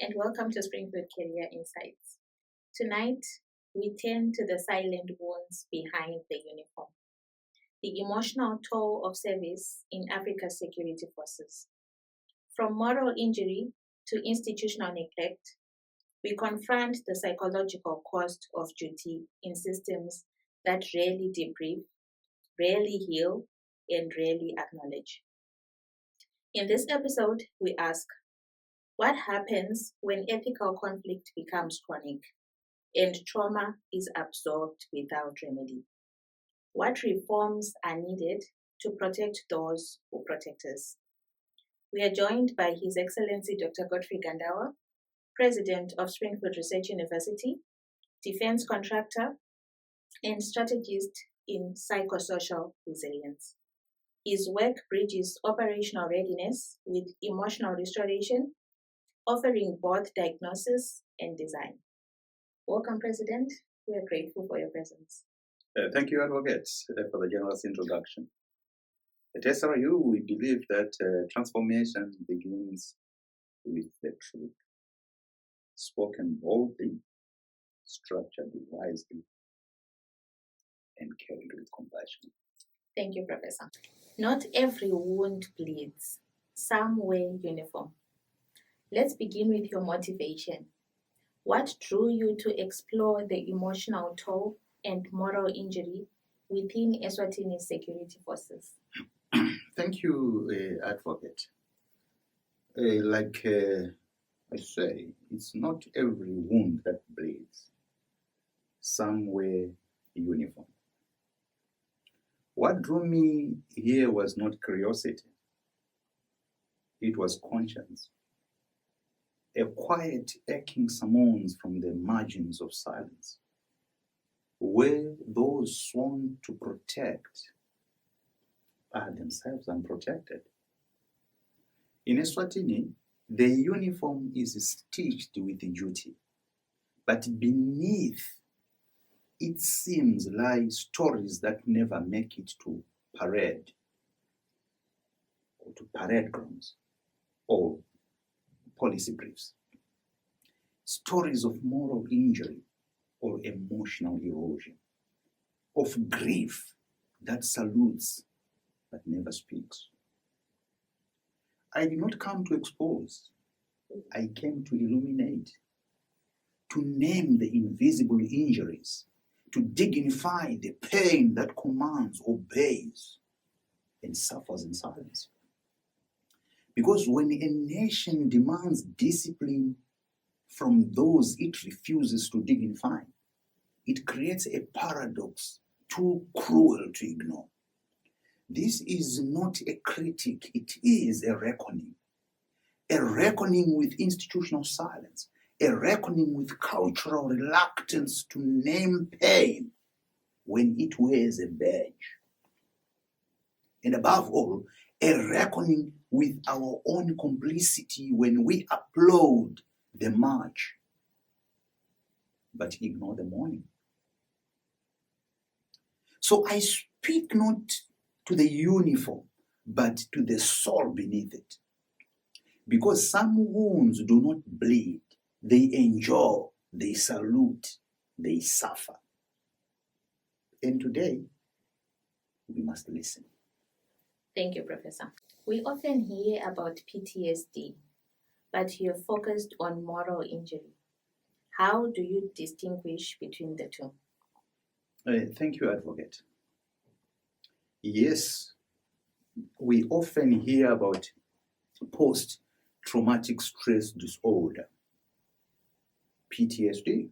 and welcome to Springfield Career Insights. Tonight, we turn to the silent wounds behind the uniform, the emotional toll of service in Africa's security forces. From moral injury to institutional neglect, we confront the psychological cost of duty in systems that rarely debrief, rarely heal, and rarely acknowledge. In this episode, we ask, what happens when ethical conflict becomes chronic and trauma is absorbed without remedy? What reforms are needed to protect those who protect us? We are joined by His Excellency Dr. Godfrey Gandawa, President of Springfield Research University, defense contractor, and strategist in psychosocial resilience. His work bridges operational readiness with emotional restoration, offering both diagnosis and design. Welcome, President. We are grateful for your presence. Thank you, Advocate, for the generous introduction. At SRU, we believe that transformation begins with the truth, spoken boldly, structured wisely, and carried with compassion. Thank you, Professor. Not every wound bleeds. Some wear uniform. Let's begin with your motivation. What drew you to explore the emotional toll and moral injury within Eswatini's security forces? Thank you, Advocate. I say, it's not every wound that bleeds. Some wear uniform. What drew me here was not curiosity. It was conscience. A quiet aching summons from the margins of silence, where those sworn to protect are themselves unprotected. In Eswatini, the uniform is stitched with duty, but beneath it seems lie stories that never make it to parade, or to parade grounds, or policy briefs. Stories of moral injury or emotional erosion, of grief that salutes but never speaks. I did not come to expose. I came to illuminate, to name the invisible injuries, to dignify the pain that commands, obeys, and suffers in silence. Because when a nation demands discipline from those it refuses to dignify, it creates a paradox too cruel to ignore. This is not a critique, it is a reckoning with institutional silence, a reckoning with cultural reluctance to name pain when it wears a badge. And above all, a reckoning with our own complicity when we applaud the march, but ignore the mourning. So I speak not to the uniform, but to the soul beneath it. Because some wounds do not bleed, they endure, they salute, they suffer. And today, we must listen. Thank you, Professor. We often hear about PTSD, but you're focused on moral injury. How do you distinguish between the two? Thank you, Advocate. Yes, we often hear about post-traumatic stress disorder, PTSD,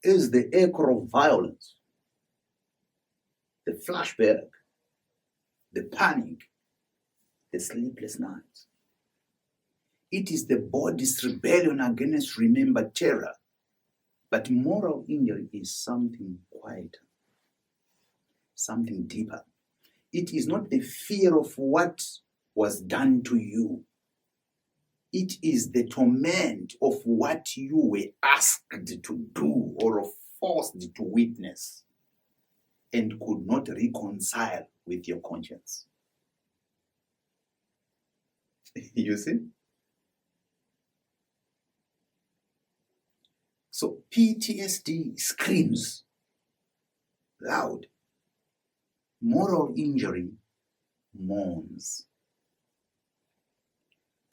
is the echo of violence, the flashback, the panic, the sleepless nights. It is the body's rebellion against remembered terror. But moral injury is something quieter, something deeper. It is not the fear of what was done to you. It is the torment of what you were asked to do or forced to witness and could not reconcile with your conscience. You see? So PTSD screams loud. Moral injury mourns.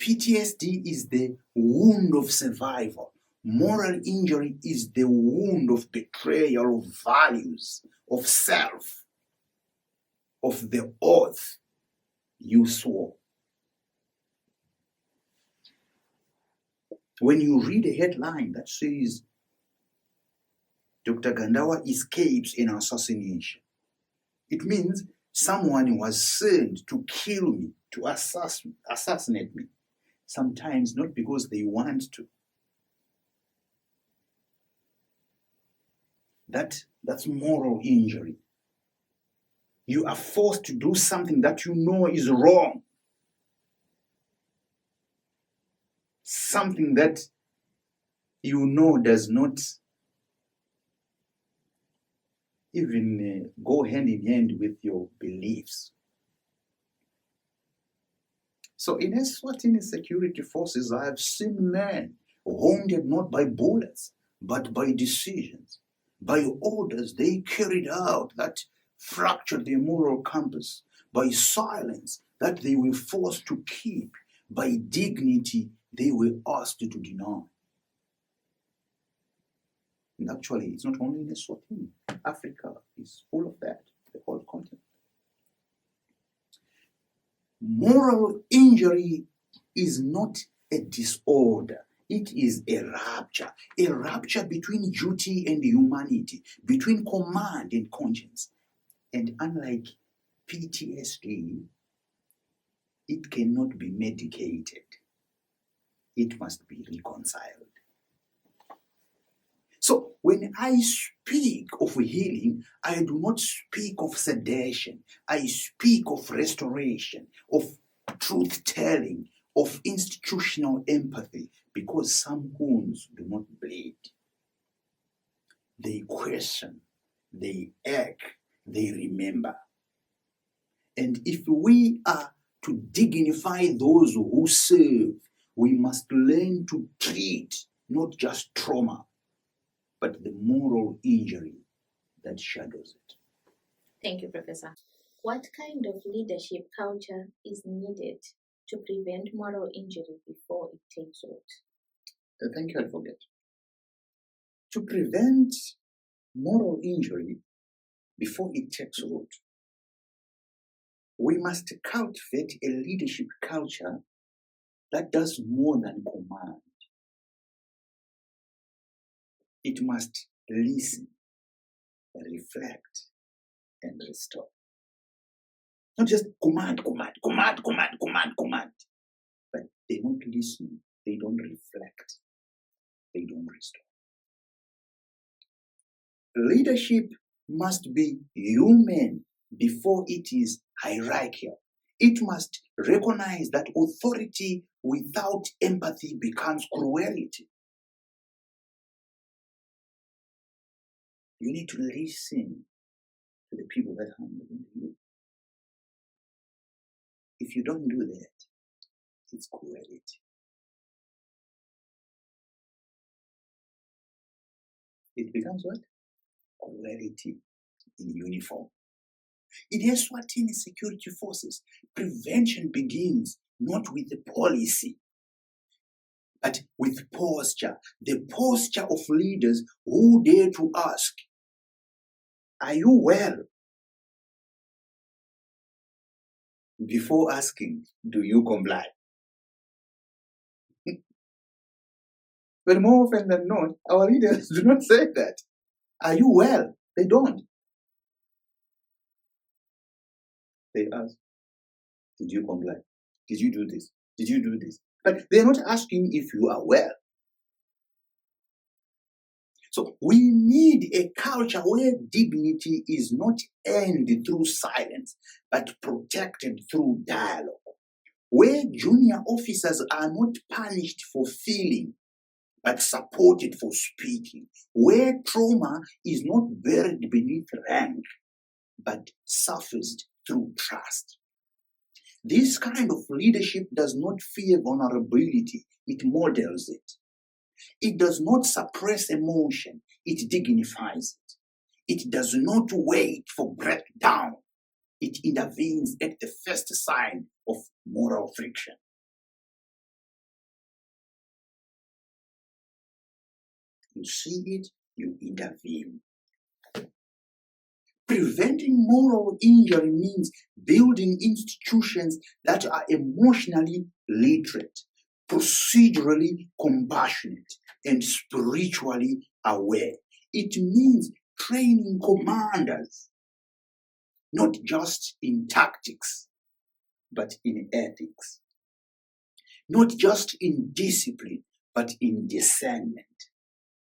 PTSD is the wound of survival. Moral injury is the wound of betrayal of values, of self, of the oath you swore. When you read a headline that says, Dr. Gandawa escapes an assassination, it means someone was sent to kill me, to assassinate me. Sometimes not because they want to. That's moral injury. You are forced to do something that you know is wrong. Something that you know does not even go hand in hand with your beliefs. So in Eswatini security forces, I have seen men wounded not by bullets, but by decisions, by orders they carried out that fractured their moral compass, by silence that they were forced to keep, by dignity they were asked to deny. And actually, it's not only in Eswatini. Africa is full of that, the whole continent. Moral injury is not a disorder. It is a rupture between duty and humanity, between command and conscience. And unlike PTSD, it cannot be medicated. It must be reconciled. So when I speak of healing, I do not speak of sedation. I speak of restoration, of truth-telling, of institutional empathy, because some wounds do not bleed. They question, they ache, they remember. And if we are to dignify those who serve, we must learn to treat not just trauma, but the moral injury that shadows it. Thank you, Professor. What kind of leadership culture is needed to prevent moral injury before it takes root? Thank you, I forget. To prevent moral injury before it takes root, we must cultivate a leadership culture that does more than command. It must listen, reflect, and restore. Not just command. But they don't listen, they don't reflect, they don't restore. Leadership must be human before it is hierarchical. It must recognize that authority without empathy becomes cruelty. You need to listen to the people that handle you. If you don't do that, it's cruelty. It becomes what? Cruelty in uniform. In Eswatini security forces, prevention begins not with the policy, but with posture. The posture of leaders who dare to ask, are you well? Before asking, do you comply? But more often than not, our leaders do not say that. Are you well? They don't. They ask, did you comply? Did you do this? Did you do this? But they're not asking if you are well. So we need a culture where dignity is not earned through silence, but protected through dialogue. Where junior officers are not punished for feeling, but supported for speaking. Where trauma is not buried beneath rank, but surfaced through trust. This kind of leadership does not fear vulnerability, it models it. It does not suppress emotion, it dignifies it. It does not wait for breakdown. It intervenes at the first sign of moral friction. You see it, you intervene. Preventing moral injury means building institutions that are emotionally literate, procedurally compassionate, and spiritually aware. It means training commanders, not just in tactics, but in ethics. Not just in discipline, but in discernment.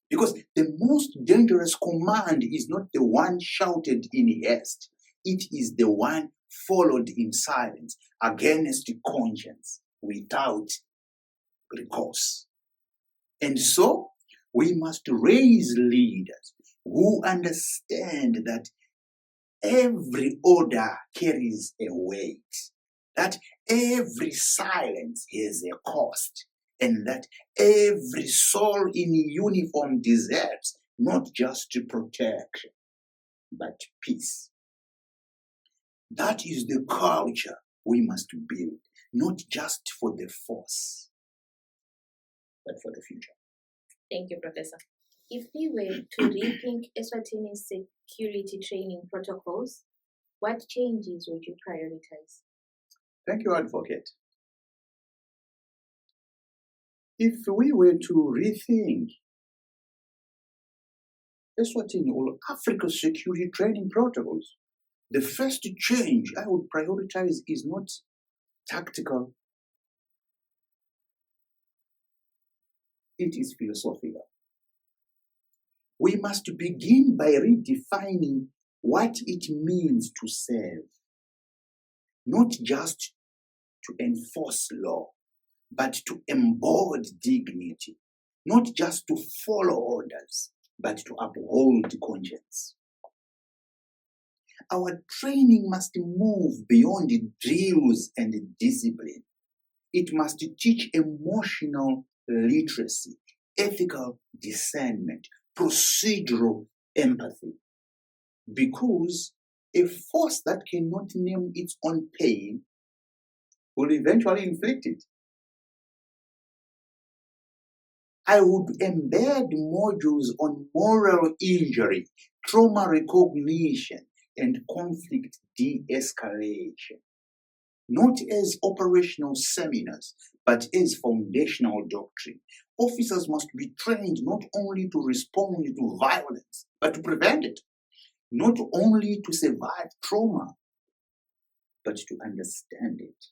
Because the most dangerous command is not the one shouted in haste. It is the one followed in silence against conscience without recourse. And so we must raise leaders who understand that every order carries a weight, that every silence has a cost, and that every soul in uniform deserves not just protection, but peace. That is the culture we must build, not just for the force, but for the future. Thank you, Professor. If we were to rethink Eswatini's security training protocols, what changes would you prioritize? Thank you, Advocate. If we were to rethink Eswatini or Africa's security training protocols, the first change I would prioritize is not tactical, it is philosophical. We must begin by redefining what it means to serve, not just to enforce law, but to embody dignity, not just to follow orders, but to uphold conscience. Our training must move beyond drills and discipline. It must teach emotional literacy, ethical discernment, procedural empathy. Because a force that cannot name its own pain will eventually inflict it. I would embed modules on moral injury, trauma recognition, and conflict de-escalation, not as operational seminars, but as foundational doctrine. Officers must be trained not only to respond to violence, but to prevent it, not only to survive trauma, but to understand it.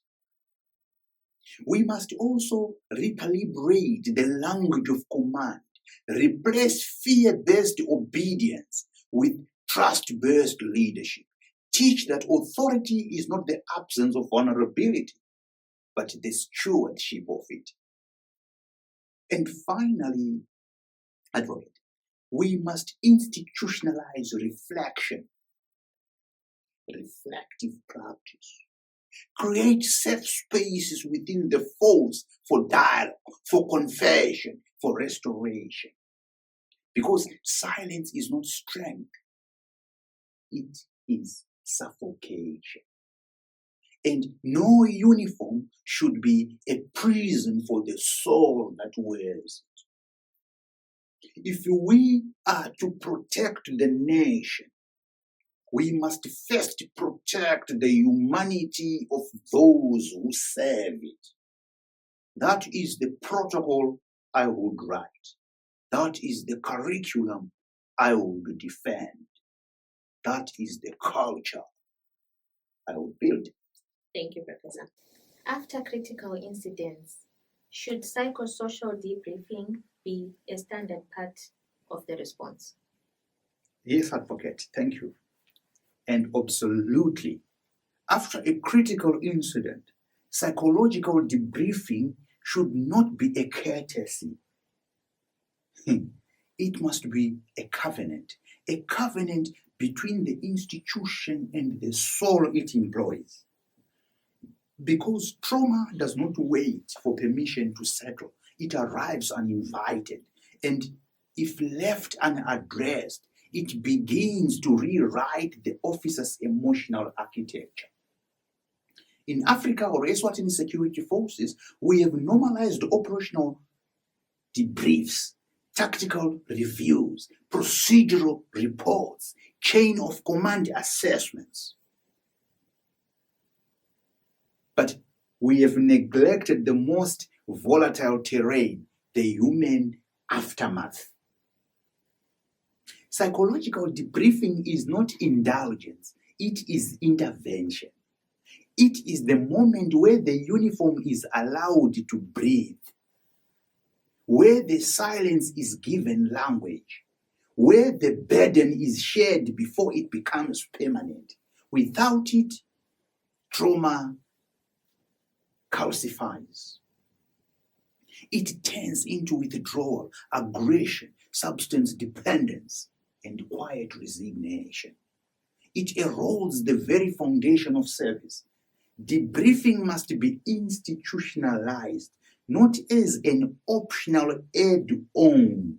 We must also recalibrate the language of command, replace fear-based obedience with trust-based leadership. Teach that authority is not the absence of vulnerability, but the stewardship of it. And finally, Advocate, we must institutionalize reflection, reflective practice. Create safe spaces within the force for dialogue, for confession, for restoration. Because silence is not strength, it is suffocation. And no uniform should be a prison for the soul that wears it. If we are to protect the nation, we must first protect the humanity of those who serve it. That is the protocol I would write. That is the curriculum I would defend. That is the culture I would build. Thank you, Professor. After critical incidents, should psychosocial debriefing be a standard part of the response? Yes, Advocate, thank you. And absolutely, after a critical incident, psychological debriefing should not be a courtesy. It must be a covenant between the institution and the soul it employs. Because trauma does not wait for permission to settle. It arrives uninvited, And if left unaddressed, it begins to rewrite the officer's emotional architecture. In Africa or Eswatini security forces, we have normalized operational debriefs, tactical reviews, procedural reports, chain of command assessments. But we have neglected the most volatile terrain, the human aftermath. Psychological debriefing is not indulgence, it is intervention. It is the moment where the uniform is allowed to breathe, where the silence is given language, where the burden is shared before it becomes permanent. Without it, trauma calcifies. It turns into withdrawal, aggression, substance dependence, and quiet resignation. It erodes the very foundation of service. Debriefing must be institutionalized, not as an optional add-on,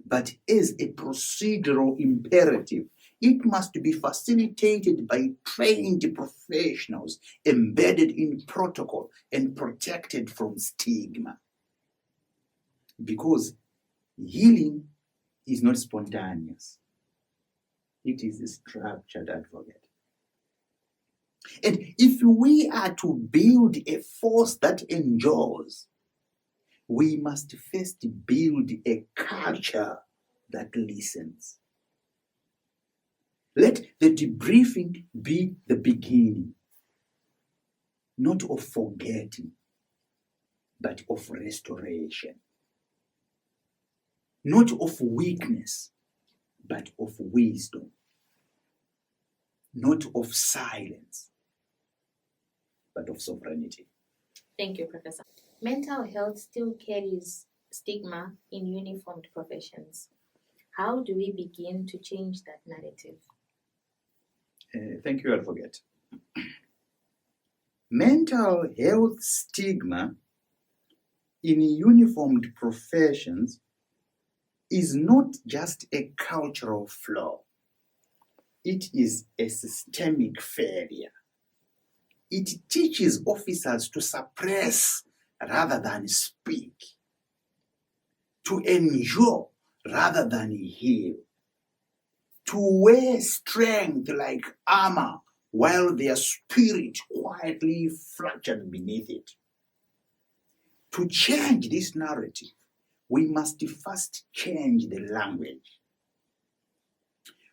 but as a procedural imperative. It must be facilitated by trained professionals, embedded in protocol, and protected from stigma. Because healing is not spontaneous. It is a structured advocate. And if we are to build a force that endures, we must first build a culture that listens. Let the debriefing be the beginning, not of forgetting, but of restoration. Not of weakness, but of wisdom. Not of silence, but of sovereignty. Thank you, Professor. Mental health still carries stigma in uniformed professions. How do we begin to change that narrative? Thank you, Advocate. Mental health stigma in uniformed professions is not just a cultural flaw. It is a systemic failure. It teaches officers to suppress rather than speak, to endure rather than heal, to wear strength like armor while their spirit quietly fractured beneath it. To change this narrative, we must first change the language.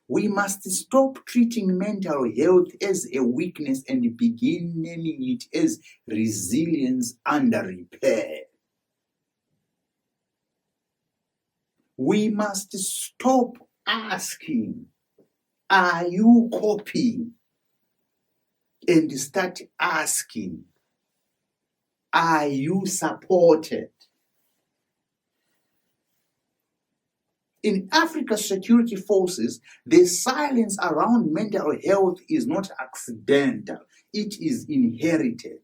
We must stop treating mental health as a weakness and begin naming it as resilience under repair. We must stop asking, are you coping? And start asking, are you supported? In Africa's security forces, the silence around mental health is not accidental. It is inherited,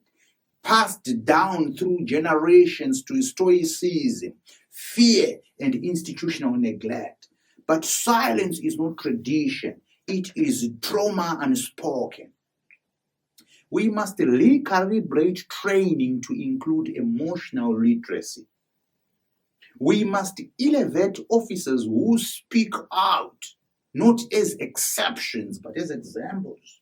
passed down through generations to stoicism, fear, and institutional neglect. But silence is not tradition. It is trauma unspoken. We must recalibrate training to include emotional literacy. We must elevate officers who speak out, not as exceptions, but as examples.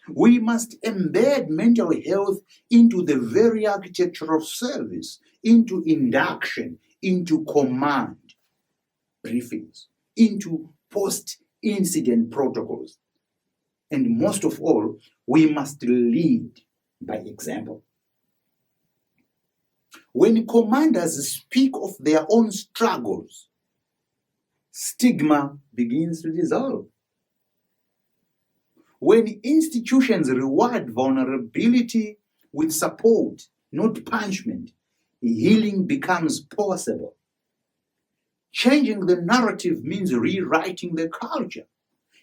We must embed mental health into the very architecture of service, into induction, into command briefings, into post-incident protocols. And most of all, we must lead by example. When commanders speak of their own struggles, stigma begins to dissolve. When institutions reward vulnerability with support, not punishment, healing becomes possible. Changing the narrative means rewriting the culture.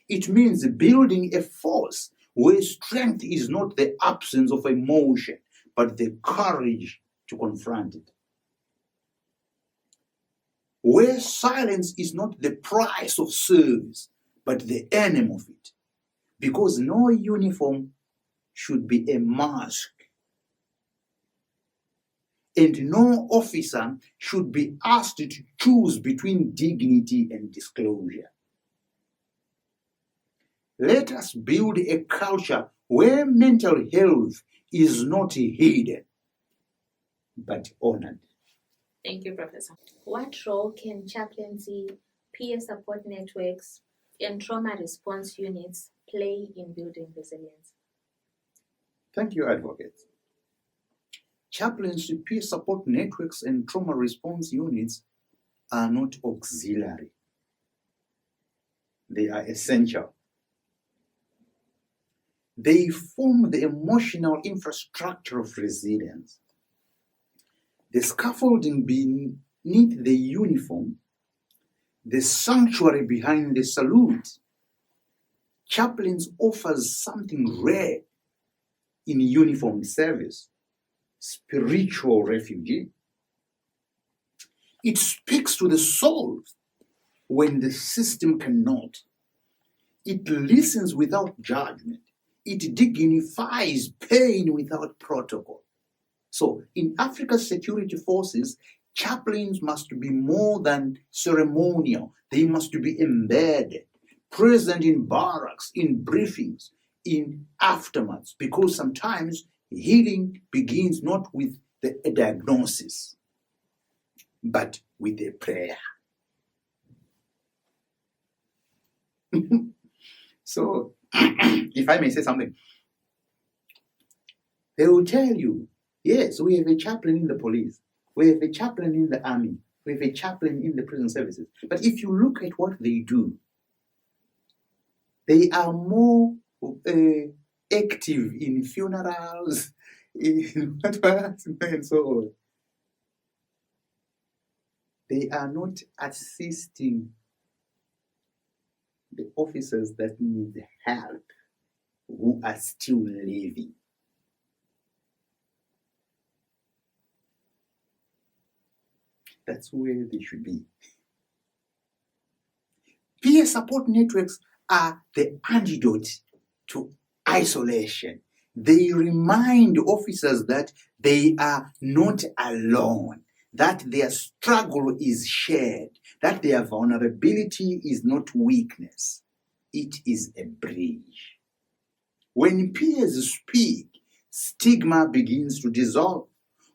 It means building a force where strength is not the absence of emotion, but the courage to confront it. where silence is not the price of service, but the enemy of it. Because no uniform should be a mask, and no officer should be asked to choose between dignity and disclosure. Let us build a culture where mental health is not hidden, but honored. Thank you, Professor. What role can chaplaincy, peer support networks, and trauma response units play in building resilience? Thank you, Advocate. Chaplaincy, peer support networks, and trauma response units are not auxiliary. They are essential. They form the emotional infrastructure of resilience. The scaffolding beneath the uniform, the sanctuary behind the salute. Chaplains offers something rare in uniformed service: spiritual refugee. It speaks to the soul when the system cannot. It listens without judgment. It dignifies pain without protocol. So in Africa's security forces, chaplains must be more than ceremonial. They must be embedded, present in barracks, in briefings, in aftermaths, because sometimes healing begins not with a diagnosis, but with a prayer. So, if I may say something, they will tell you, yes, we have a chaplain in the police, we have a chaplain in the army, we have a chaplain in the prison services. But if you look at what they do, they are more active in funerals, in and so on. They are not assisting the officers that need help, who are still living. That's where they should be. Peer support networks are the antidote to isolation. They remind officers that they are not alone, that their struggle is shared, that their vulnerability is not weakness. It is a bridge. When peers speak, stigma begins to dissolve.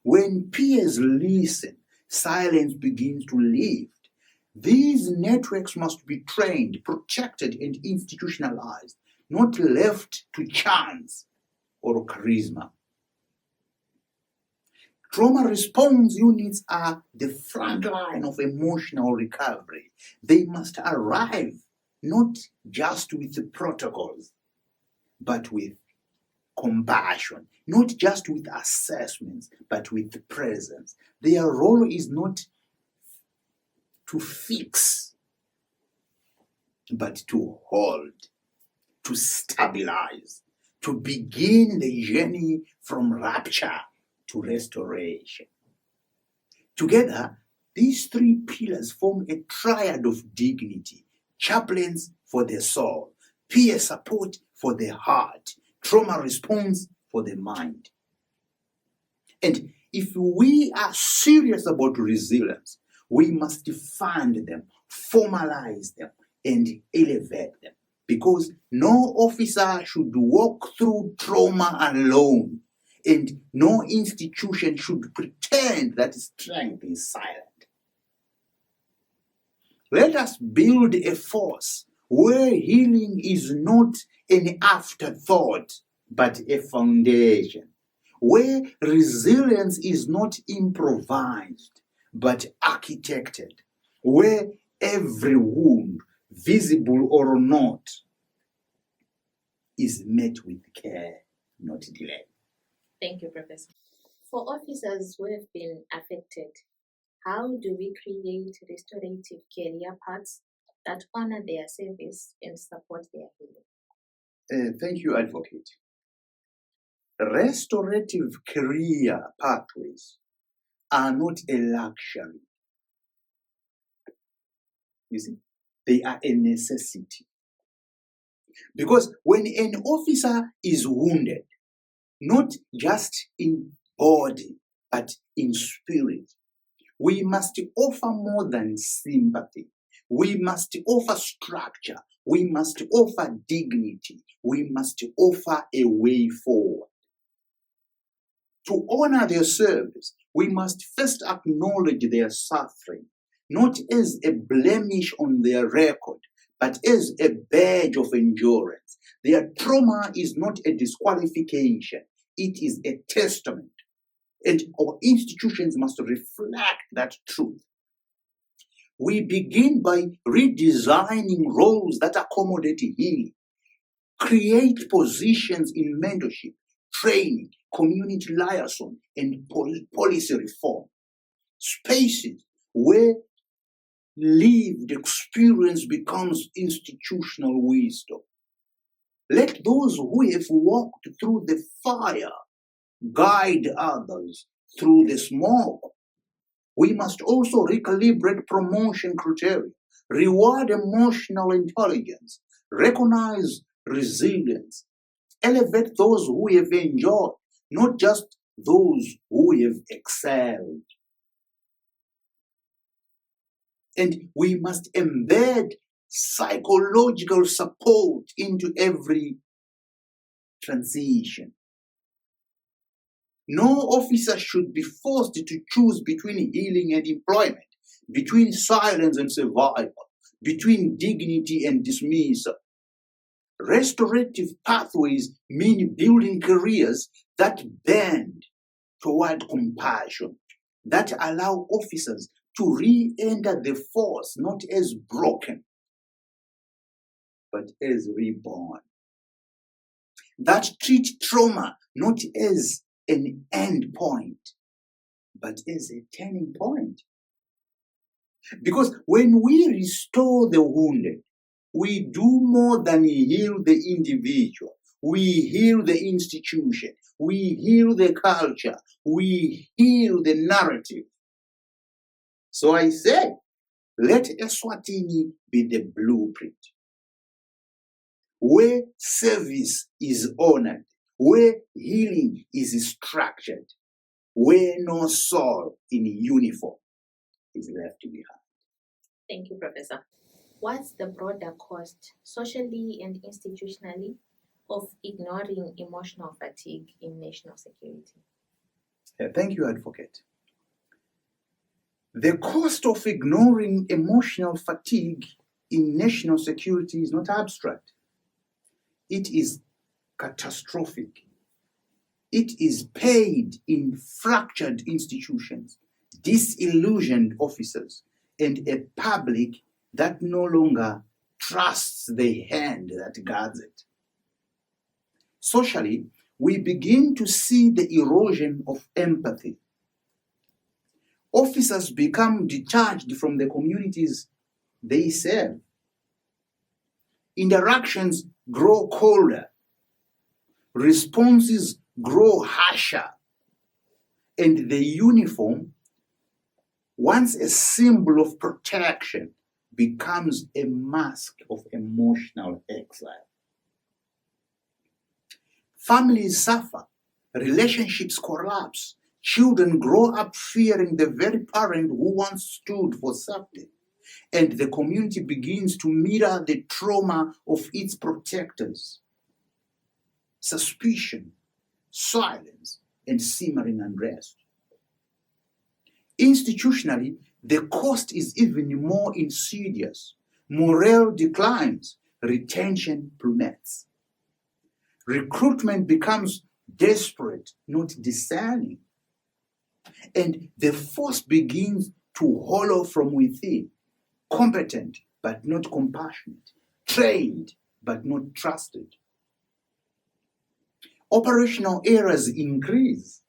When peers listen, silence begins to lift. These networks must be trained, protected, and institutionalized, not left to chance or charisma. Trauma response units are the front line of emotional recovery. They must arrive not just with the protocols, but with compassion, not just with assessments, but with presence. Their role is not to fix, but to hold, to stabilize, to begin the journey from rupture to restoration. Together, these three pillars form a triad of dignity: chaplains for the soul, peer support for the heart, trauma response for the mind. And if we are serious about resilience, we must fund them, formalize them, and elevate them. Because no officer should walk through trauma alone, and no institution should pretend that strength is silent. Let us build a force where healing is not an afterthought, but a foundation, where resilience is not improvised, but architected, where every wound, visible or not, is met with care, not delay. Thank you, Professor. For officers who have been affected, how do we create restorative career paths that honor their service and support their healing? Thank you, Advocate. Restorative career pathways are not a luxury. You see, they are a necessity. Because when an officer is wounded, not just in body, but in spirit, we must offer more than sympathy. We must offer structure. We must offer dignity. We must offer a way forward. To honor their service, we must first acknowledge their suffering, not as a blemish on their record, but as a badge of endurance. Their trauma is not a disqualification, it is a testament. And our institutions must reflect that truth. We begin by redesigning roles that accommodate healing, create positions in mentorship, training, community liaison, and policy reform. Spaces where lived experience becomes institutional wisdom. Let those who have walked through the fire guide others through the smoke. We must also recalibrate promotion criteria, reward emotional intelligence, recognize resilience, elevate those who have enjoyed, not just those who have excelled. And we must embed psychological support into every transition. No officer should be forced to choose between healing and employment, between silence and survival, between dignity and dismissal. Restorative pathways mean building careers that bend toward compassion, that allow officers to re-enter the force not as broken, but as reborn. That treat trauma not as an end point, but as a turning point. Because when we restore the wounded, we do more than heal the individual. We heal the institution. We heal the culture. We heal the narrative. So I said, let Eswatini be the blueprint, where service is honored, where healing is structured, where no soul in uniform is left behind. Thank you, Professor. What's the broader cost, socially and institutionally, of ignoring emotional fatigue in national security? Thank you, Advocate. The cost of ignoring emotional fatigue in national security is not abstract. It is catastrophic. It is paid in fractured institutions, disillusioned officers, and a public that no longer trusts the hand that guards it. Socially, we begin to see the erosion of empathy. Officers become detached from the communities they serve. Interactions grow colder. Responses grow harsher. And the uniform, once a symbol of protection, becomes a mask of emotional exile. Families suffer. Relationships collapse. Children grow up fearing the very parent who once stood for safety. And the community begins to mirror the trauma of its protectors. Suspicion, silence, and simmering unrest. Institutionally, the cost is even more insidious. Morale declines, retention plummets. Recruitment becomes desperate, not discerning. And the force begins to hollow from within, competent but not compassionate, trained but not trusted. Operational errors increase.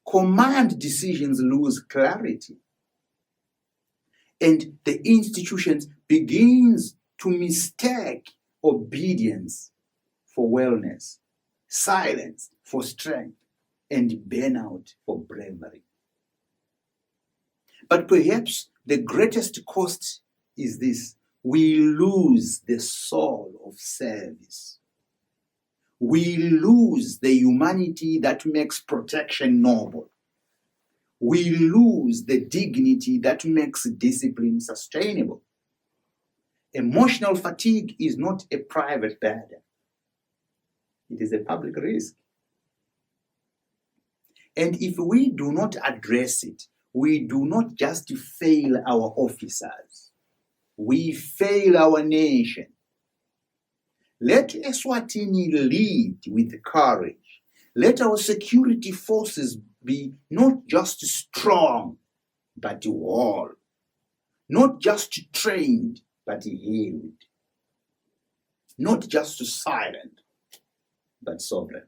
Command decisions lose clarity. And the institutions begins to mistake obedience for wellness, silence for strength, and burnout for bravery. But perhaps the greatest cost is this: we lose the soul of service. We lose the humanity that makes protection noble. We lose the dignity that makes discipline sustainable. Emotional fatigue is not a private burden. It is a public risk. And if we do not address it, we do not just fail our officers, we fail our nation. Let Eswatini lead with courage. Let our security forces be not just strong, but whole. Not just trained, but healed. Not just silent, but sovereign.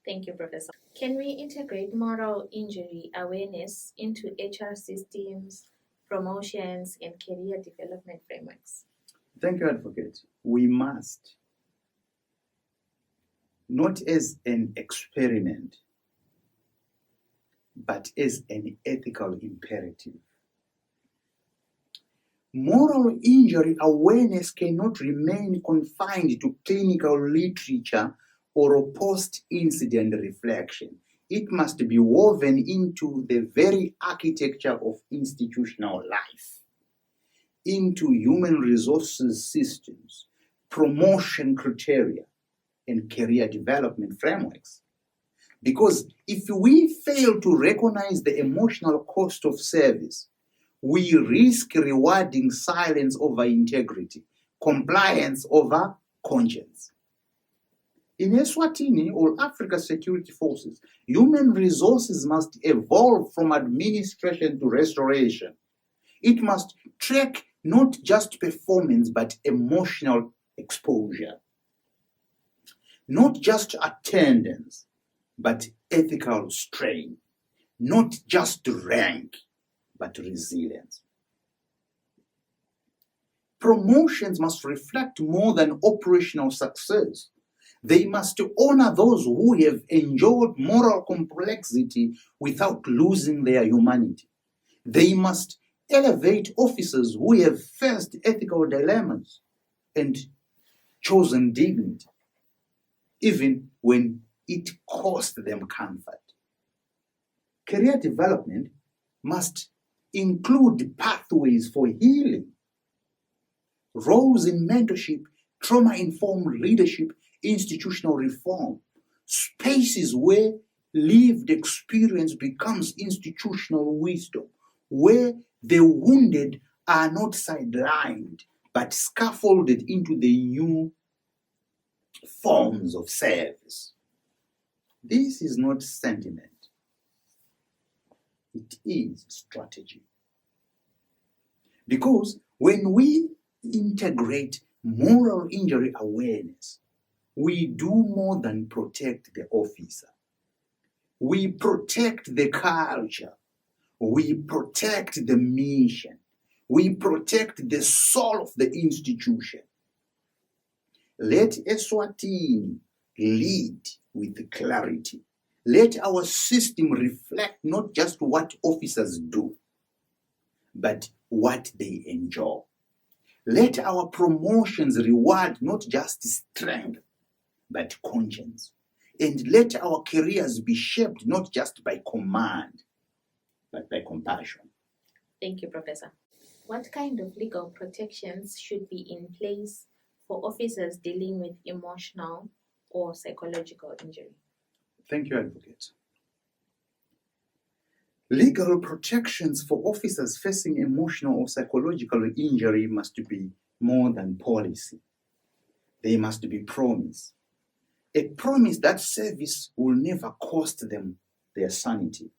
Thank you, Professor. Can we integrate moral injury awareness into HR systems, promotions, and career development frameworks? Thank you, Advocate. We must. Not as an experiment, but as an ethical imperative. Moral injury awareness cannot remain confined to clinical literature or a post-incident reflection. It must be woven into the very architecture of institutional life, into human resources systems, promotion criteria, and career development frameworks. Because if we fail to recognize the emotional cost of service, we risk rewarding silence over integrity, compliance over conscience. In Eswatini or Africa Security Forces, human resources must evolve from administration to restoration. It must track not just performance, but emotional exposure. Not just attendance, but ethical strain. Not just rank, but resilience. Promotions must reflect more than operational success. They must honor those who have endured moral complexity without losing their humanity. They must elevate officers who have faced ethical dilemmas and chosen dignity, even when it cost them comfort. Career development must include pathways for healing, roles in mentorship, trauma-informed leadership, institutional reform, spaces where lived experience becomes institutional wisdom, where the wounded are not sidelined, but scaffolded into the new forms of service. This is not sentiment. It is strategy. Because when we integrate moral injury awareness, we do more than protect the officer. We protect the culture. We protect the mission. We protect the soul of the institution. Let Eswatini lead with clarity. Let our system reflect not just what officers do, but what they enjoy. Let our promotions reward not just strength, but conscience. And let our careers be shaped not just by command, but by compassion. Thank you, Professor. What kind of legal protections should be in place for officers dealing with emotional or psychological injury? Thank you, Advocate. Legal protections for officers facing emotional or psychological injury must be more than policy. They must be promise. A promise that service will never cost them their sanity.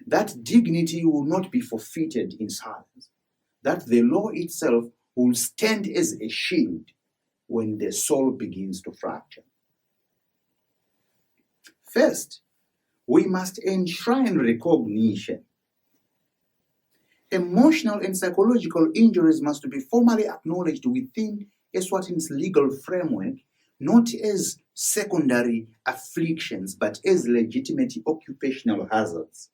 That dignity will not be forfeited in silence. That the law itself will stand as a shield when the soul begins to fracture. First, we must enshrine recognition. Emotional and psychological injuries must be formally acknowledged within Eswatini's legal framework, not as secondary afflictions, but as legitimate occupational hazards.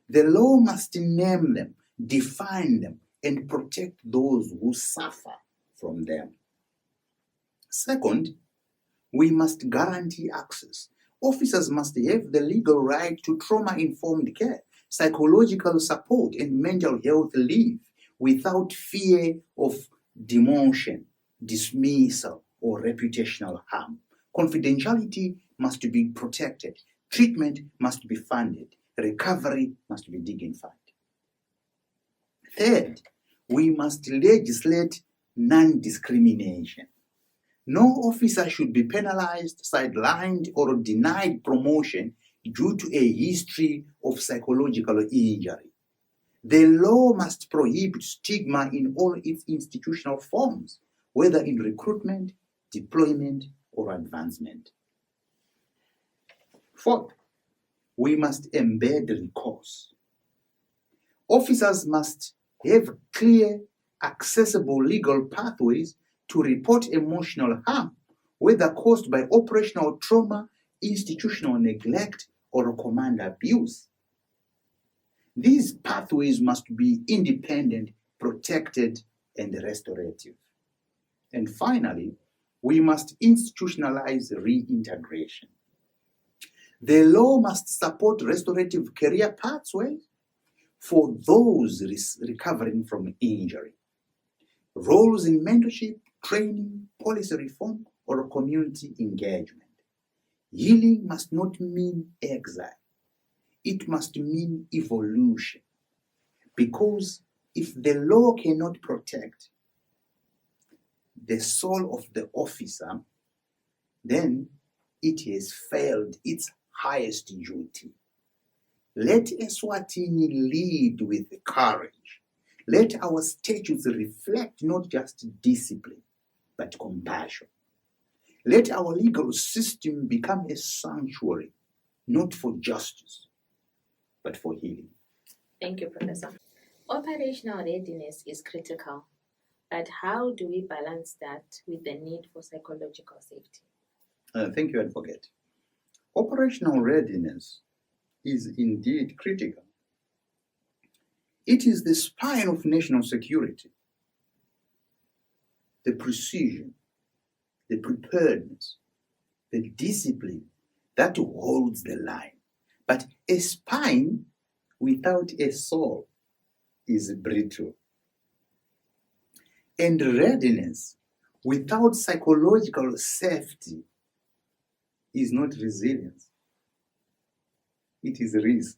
The law must name them, define them, and protect those who suffer from them. Second, we must guarantee access. Officers must have the legal right to trauma-informed care, psychological support, and mental health leave without fear of demotion, dismissal, or reputational harm. Confidentiality must be protected. Treatment must be funded. Recovery must be dignified. Third, we must legislate non-discrimination. No officer should be penalized, sidelined, or denied promotion due to a history of psychological injury. The law must prohibit stigma in all its institutional forms, whether in recruitment, deployment, or advancement. Fourth, we must embed recourse. Officers must have clear, accessible legal pathways to report emotional harm, whether caused by operational trauma, institutional neglect, or command abuse. These pathways must be independent, protected, and restorative. And finally, we must institutionalize reintegration. The law must support restorative career pathways for those recovering from injury. Roles in mentorship, training, policy reform, or community engagement. Healing must not mean exile. It must mean evolution. Because if the law cannot protect the soul of the officer, then it has failed its highest duty. Let Eswatini lead with courage. Let our statutes reflect not just discipline, but compassion. Let our legal system become a sanctuary, not for justice, but for healing. Thank you, Professor. Operational readiness is critical, but how do we balance that with the need for psychological safety? Thank you, Advocate. Operational readiness is indeed critical. It is the spine of national security. The precision, the preparedness, the discipline that holds the line. But a spine without a soul is brittle. And readiness without psychological safety is not resilience. It is risk.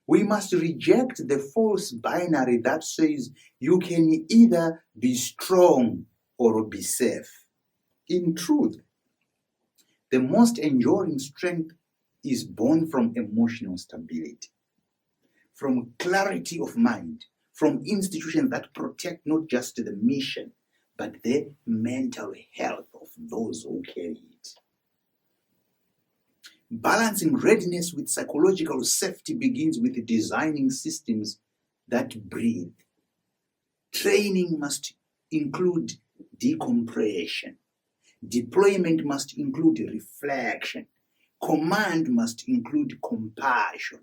We must reject the false binary that says you can either be strong or be safe. In truth, the most enduring strength is born from emotional stability, from clarity of mind, from institutions that protect not just the mission, but the mental health of those who carry it. Balancing readiness with psychological safety begins with designing systems that breathe. Training must include decompression. Deployment must include reflection. Command must include compassion.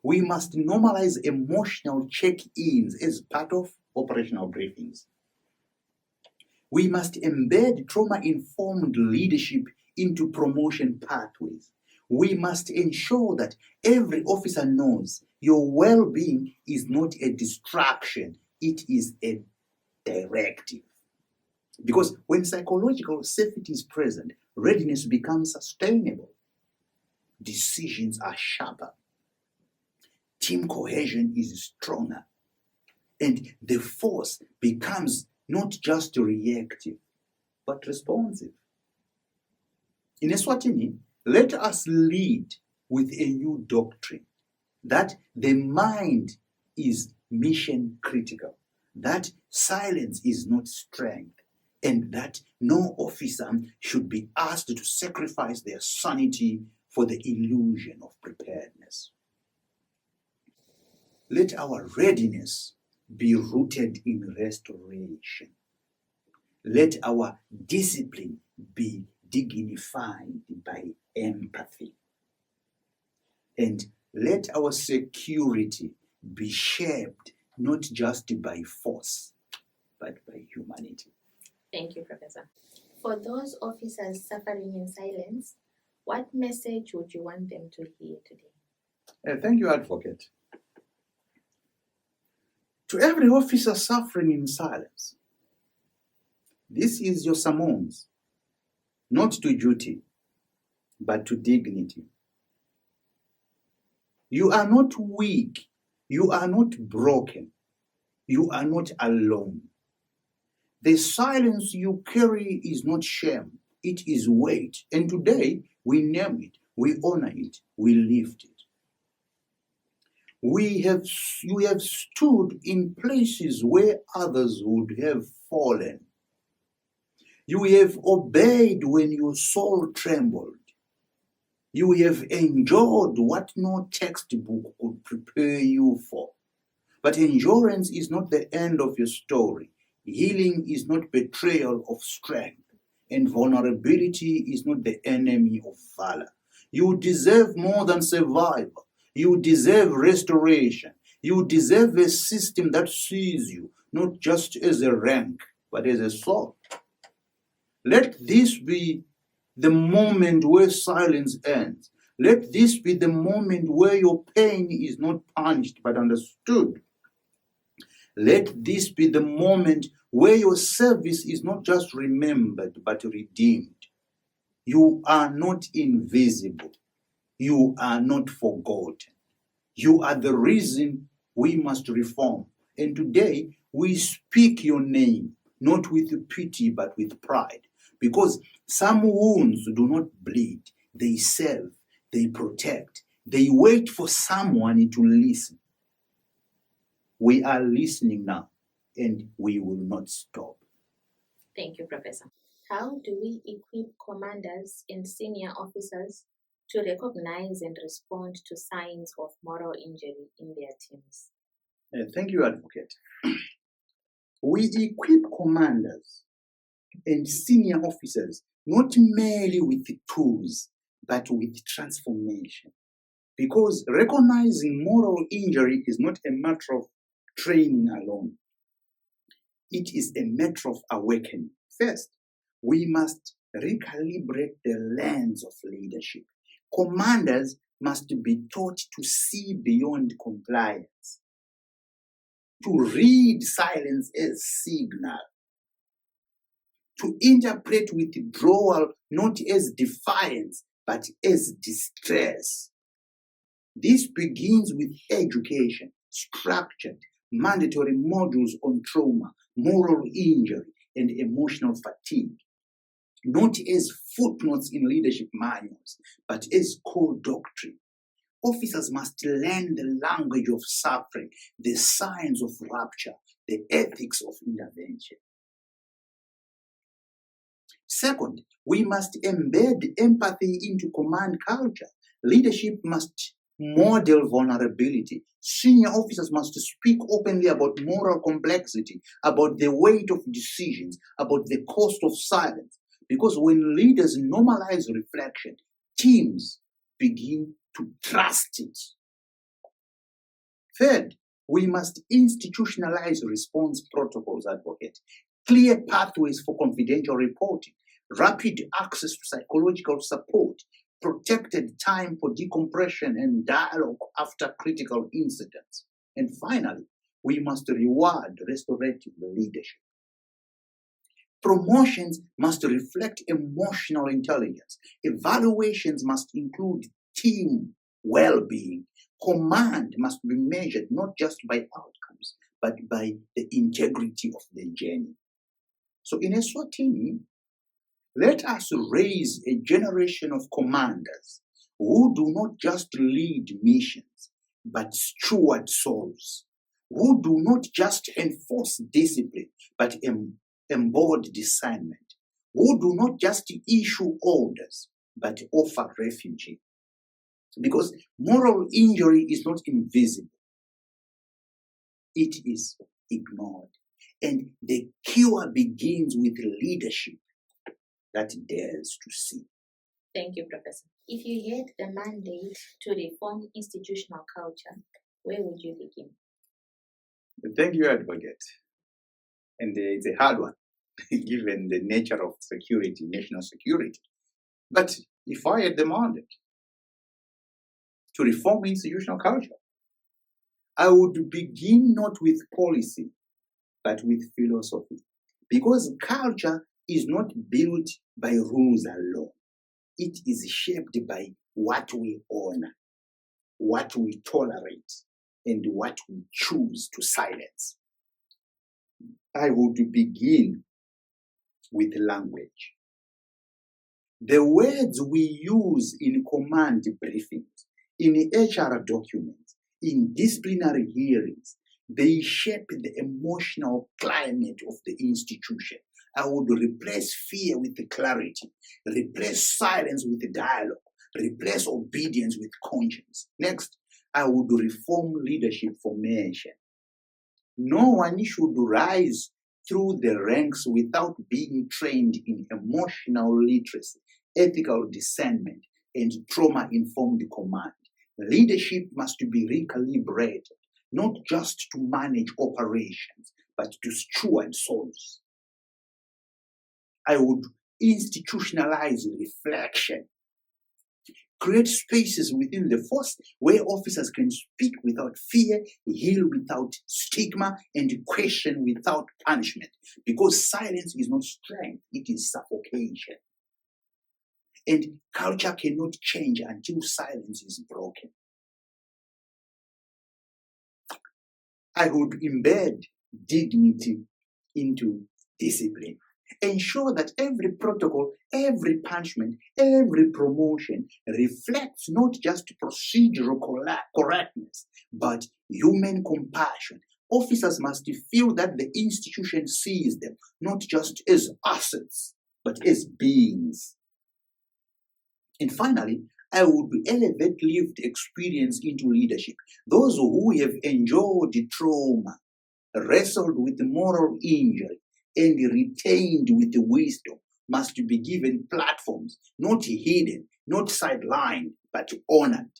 We must normalize emotional check-ins as part of operational briefings. We must embed trauma-informed leadership into promotion pathways. We must ensure that every officer knows your well-being is not a distraction, it is a directive. Because when psychological safety is present, readiness becomes sustainable. Decisions are sharper. Team cohesion is stronger. And the force becomes not just reactive, but responsive. In Eswatini, let us lead with a new doctrine that the mind is mission critical, that silence is not strength, and that no officer should be asked to sacrifice their sanity for the illusion of preparedness. Let our readiness be rooted in restoration. Let our discipline be dignified by empathy. And let our security be shaped not just by force, but by humanity. Thank you, Professor. For those officers suffering in silence, what message would you want them to hear today? Thank you, Advocate. To every officer suffering in silence, this is your summons, not to duty, but to dignity. You are not weak. You are not broken. You are not alone. The silence you carry is not shame. It is weight. And today, we name it, we honor it, we lift it. You have stood in places where others would have fallen. You have obeyed when your soul trembled. You have endured what no textbook could prepare you for. But endurance is not the end of your story. Healing is not betrayal of strength. And vulnerability is not the enemy of valor. You deserve more than survival. You deserve restoration. You deserve a system that sees you not just as a rank, but as a soul. Let this be the moment where silence ends. Let this be the moment where your pain is not punished but understood. Let this be the moment where your service is not just remembered but redeemed. You are not invisible. You are not forgotten. You are the reason we must reform. And today we speak your name, not with pity but with pride. Because some wounds do not bleed. They serve, they protect, they wait for someone to listen. We are listening now, and we will not stop. Thank you, Professor. How do we equip commanders and senior officers to recognize and respond to signs of moral injury in their teams? Thank you, Advocate. We equip commanders and senior officers not merely with tools, but with transformation. Because recognizing moral injury is not a matter of training alone. It is a matter of awakening. First, we must recalibrate the lens of leadership. Commanders must be taught to see beyond compliance, to read silence as signal, to interpret withdrawal not as defiance, but as distress. This begins with education, structured, mandatory modules on trauma, moral injury, and emotional fatigue, not as footnotes in leadership manuals, but as core doctrine. Officers must learn the language of suffering, the signs of rupture, the ethics of intervention. Second, we must embed empathy into command culture. Leadership must model vulnerability. Senior officers must speak openly about moral complexity, about the weight of decisions, about the cost of silence. Because when leaders normalize reflection, teams begin to trust it. Third, we must institutionalize response protocols, Advocate. Clear pathways for confidential reporting, rapid access to psychological support, protected time for decompression and dialogue after critical incidents. And finally, we must reward restorative leadership. Promotions must reflect emotional intelligence. Evaluations must include team well-being. Command must be measured not just by outcomes, but by the integrity of the journey. So in Eswatini, let us raise a generation of commanders who do not just lead missions, but steward souls, who do not just enforce discipline, but embody discernment, who do not just issue orders, but offer refuge. Because moral injury is not invisible, it is ignored. And the cure begins with leadership that dares to see. Thank you, Professor. If you had the mandate to reform institutional culture, Where would you begin? Thank you, Advocate. And it's a hard one, given the nature of security, national security. But if I had the mandate to reform institutional culture, I would begin not with policy, but with philosophy. Because culture is not built by rules alone. It is shaped by what we honor, what we tolerate, and what we choose to silence. I would begin with language. The words we use in command briefings, in HR documents, in disciplinary hearings, they shape the emotional climate of the institution. I would replace fear with clarity, replace silence with dialogue, replace obedience with conscience. Next, I would reform leadership formation. No one should rise through the ranks without being trained in emotional literacy, ethical discernment, and trauma-informed command. Leadership must be recalibrated, not just to manage operations, but to steward souls. I would institutionalize reflection. Create spaces within the force where officers can speak without fear, heal without stigma, and question without punishment. Because silence is not strength, it is suffocation. And culture cannot change until silence is broken. I would embed dignity into discipline. Ensure that every protocol, every punishment, every promotion reflects not just procedural correctness, but human compassion. Officers must feel that the institution sees them not just as assets, but as beings. And finally, I would elevate lived experience into leadership. Those who have endured trauma, wrestled with moral injury, and retained with wisdom must be given platforms, not hidden, not sidelined, but honored.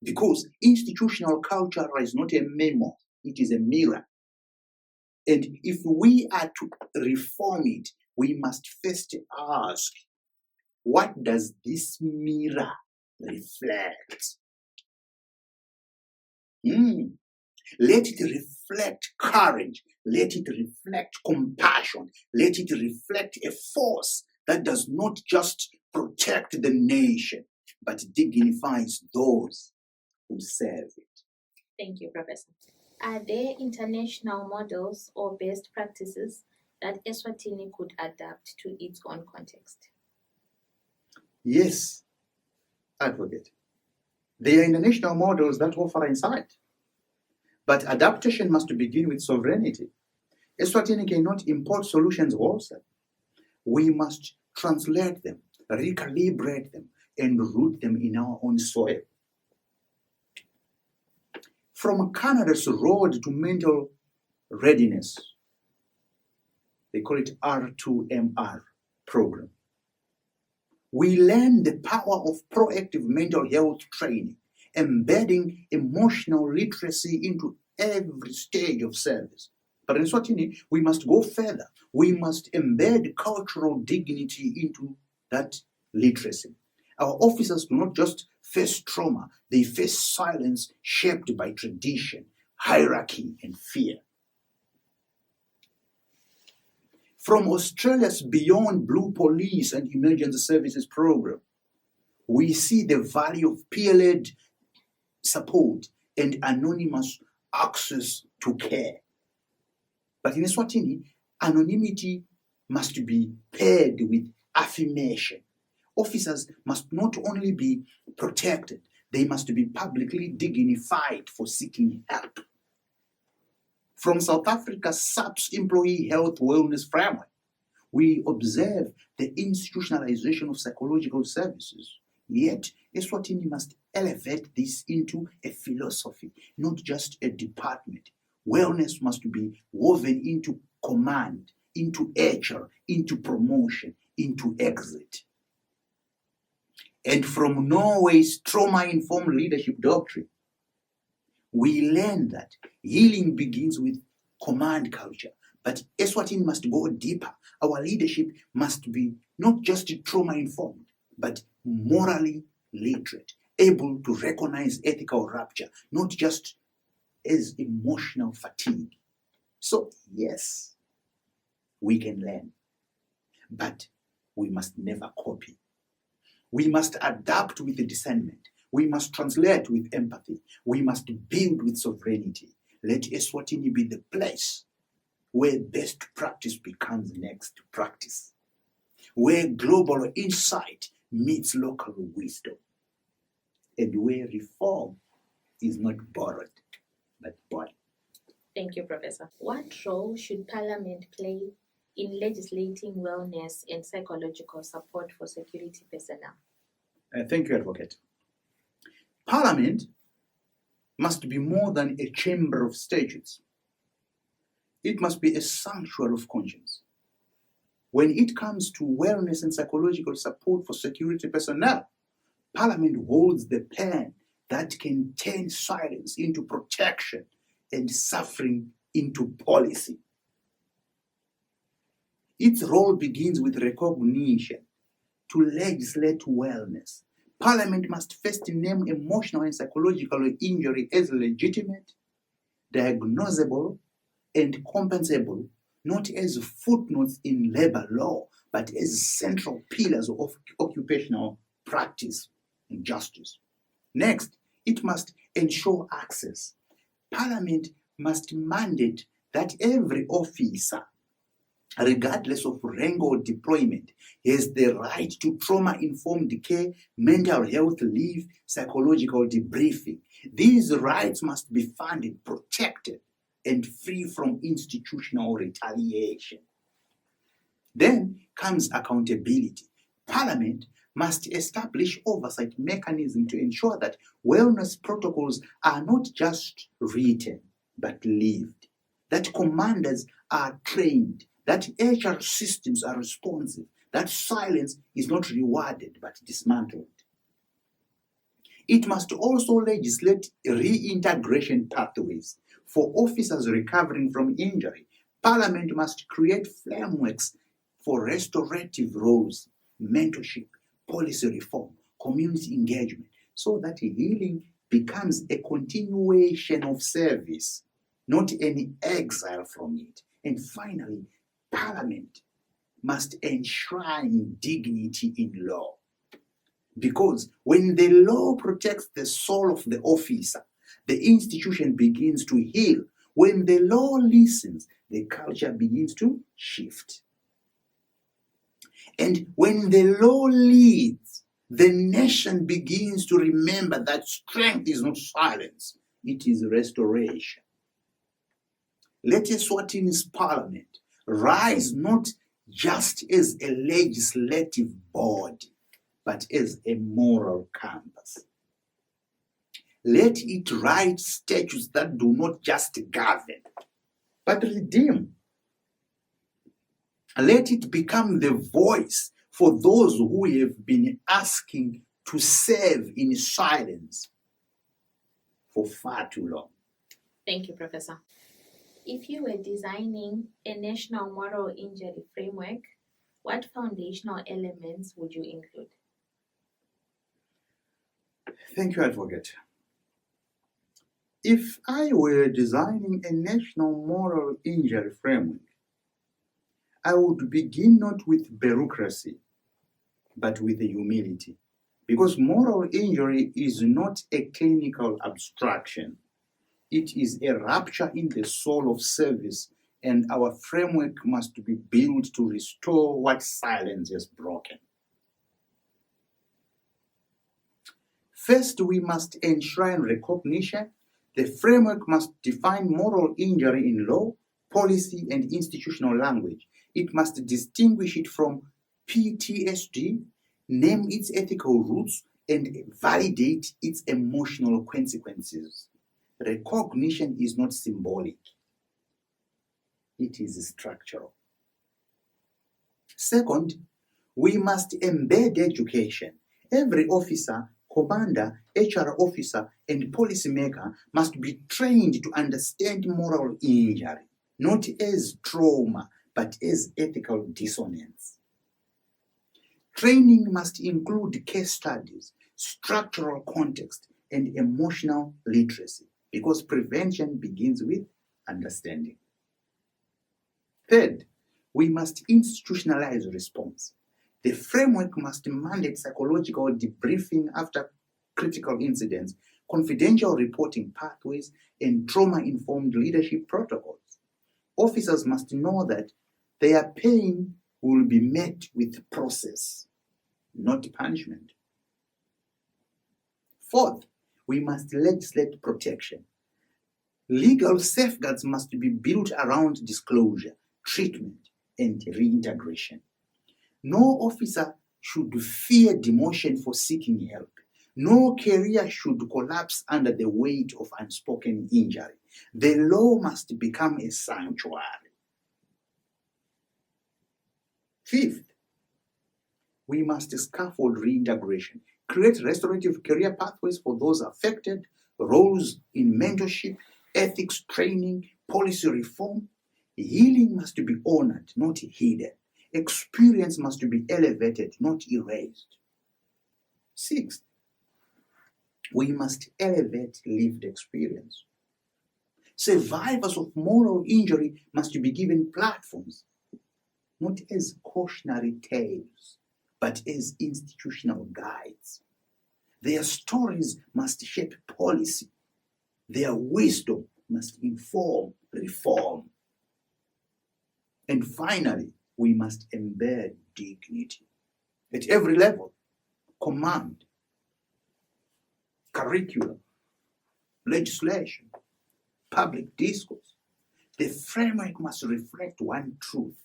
Because institutional culture is not a memo, it is a mirror. And if we are to reform it, we must first ask, what does this mirror reflect? Let it reflect courage. Let it reflect compassion. Let it reflect a force that does not just protect the nation, but dignifies those who serve it. Thank you, Professor. Are there international models or best practices that Eswatini could adapt to its own context? Yes, Advocate. There are international models that offer insight. But adaptation must begin with sovereignty. Eswatini cannot import solutions wholesale. We must translate them, recalibrate them, and root them in our own soil. From Canada's road to mental readiness, they call it R2MR program. We learn the power of proactive mental health training, embedding emotional literacy into every stage of service. But in Eswatini, we must go further. We must embed cultural dignity into that literacy. Our officers do not just face trauma, they face silence shaped by tradition, hierarchy, and fear. From Australia's Beyond Blue Police and Emergency Services program, we see the value of peer-led support and anonymous access to care. But in Eswatini, anonymity must be paired with affirmation. Officers must not only be protected, they must be publicly dignified for seeking help. From South Africa's SAPS Employee Health Wellness Framework, we observe the institutionalization of psychological services. Yet, Eswatini must elevate this into a philosophy, not just a department. Wellness must be woven into command, into HR, into promotion, into exit. And from Norway's trauma-informed leadership doctrine, We learn that healing begins with command culture, but Eswatini must go deeper. Our leadership must be not just trauma-informed, but morally literate, able to recognize ethical rupture, not just as emotional fatigue. So, yes, we can learn, but we must never copy. We must adapt with discernment. We must translate with empathy. We must build with sovereignty. Let Eswatini be the place where best practice becomes next practice, where global insight meets local wisdom, and where reform is not borrowed, but bought. Thank you, Professor. What role should Parliament play in legislating wellness and psychological support for security personnel? Thank you, Advocate. Parliament must be more than a chamber of statutes. It must be a sanctuary of conscience. When it comes to wellness and psychological support for security personnel, Parliament holds the pen that can turn silence into protection and suffering into policy. Its role begins with recognition. To legislate wellness, Parliament must first name emotional and psychological injury as legitimate, diagnosable, and compensable, not as footnotes in labor law, but as central pillars of occupational practice and justice. Next, it must ensure access. Parliament must mandate that every officer, regardless of rank or deployment, has the right to trauma-informed care, mental health leave, psychological debriefing. These rights must be funded, protected, and free from institutional retaliation. Then comes accountability. Parliament must establish oversight mechanisms to ensure that wellness protocols are not just written, but lived, that commanders are trained, that HR systems are responsive, that silence is not rewarded but dismantled. It must also legislate reintegration pathways for officers recovering from injury. Parliament must create frameworks for restorative roles, mentorship, policy reform, community engagement, so that healing becomes a continuation of service, not any exile from it. And finally, Parliament must enshrine dignity in law. Because when the law protects the soul of the officer, the institution begins to heal. When the law listens, the culture begins to shift. And when the law leads, the nation begins to remember that strength is not silence, it is restoration. Let Eswatini's Parliament rise not just as a legislative body, but as a moral compass. Let it write statutes that do not just govern, but redeem. Let it become the voice for those who have been asking to serve in silence for far too long. Thank you, Professor. If you were designing a national moral injury framework, what foundational elements would you include? Thank you, Advocate. If I were designing a national moral injury framework, I would begin not with bureaucracy, but with humility. Because moral injury is not a clinical abstraction. It is a rupture in the soul of service, and our framework must be built to restore what silence has broken. First, we must enshrine recognition. The framework must define moral injury in law, policy, and institutional language. It must distinguish it from PTSD, name its ethical roots, and validate its emotional consequences. Recognition is not symbolic, it is structural. Second, we must embed education. Every officer Commander, HR officer, and policymaker must be trained to understand moral injury, not as trauma, but as ethical dissonance. Training must include case studies, structural context, and emotional literacy, because prevention begins with understanding. Third, we must institutionalize response. The framework must mandate psychological debriefing after critical incidents, confidential reporting pathways, and trauma-informed leadership protocols. Officers must know that their pain will be met with process, not punishment. Fourth, we must legislate protection. Legal safeguards must be built around disclosure, treatment, and reintegration. No officer should fear demotion for seeking help. No career should collapse under the weight of unspoken injury. The law must become a sanctuary. Fifth, we must scaffold reintegration, create restorative career pathways for those affected, roles in mentorship, ethics training, policy reform. Healing must be honored, not hidden. Experience must be elevated, not erased. Sixth, we must elevate lived experience. Survivors of moral injury must be given platforms, not as cautionary tales, but as institutional guides. Their stories must shape policy. Their wisdom must inform reform. And finally, we must embed dignity at every level: command, curriculum, legislation, public discourse. The framework must reflect one truth: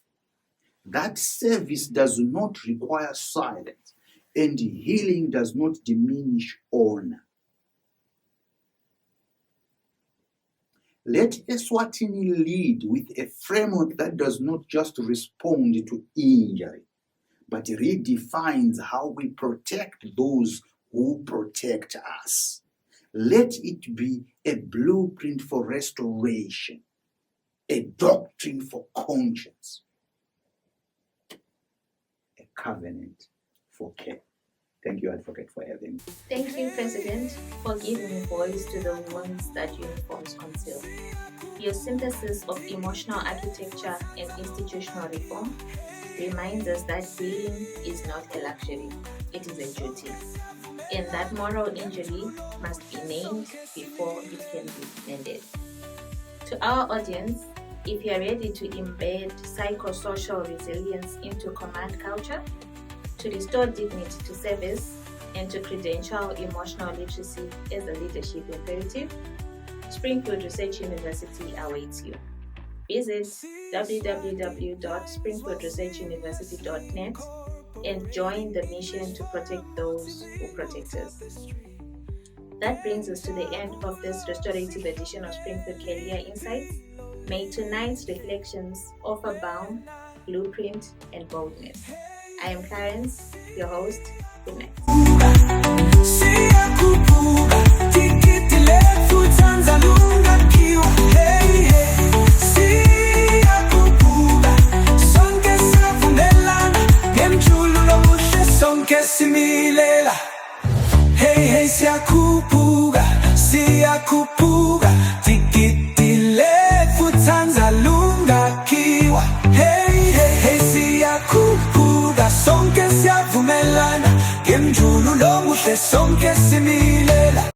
that service does not require silence, and healing does not diminish honor. Let Eswatini lead with a framework that does not just respond to injury, but redefines how we protect those who protect us. Let it be a blueprint for restoration, a doctrine for conscience, a covenant for care. Thank you, Advocate, for having me. Thank you, President, for giving voice to the wounds that uniforms conceal. Your synthesis of emotional architecture and institutional reform reminds us that healing is not a luxury, it is a duty. And that moral injury must be named before it can be mended. To our audience, if you are ready to embed psychosocial resilience into command culture, to restore dignity to service, and to credential emotional literacy as a leadership imperative, Springfield Research University awaits you. Visit www.springfieldresearchuniversity.net and join the mission to protect those who protect us. That brings us to the end of this restorative edition of Springfield Career Insights. May tonight's reflections offer balm, blueprint, and boldness. I am Clarence, your host. Good night. Hey, hey, siyakupuga, tikitile futanza lunga kiwa. Hey, hey, hey, siyakupuga, sonke siyavumelana, gemjulu lomuhle sonke simi.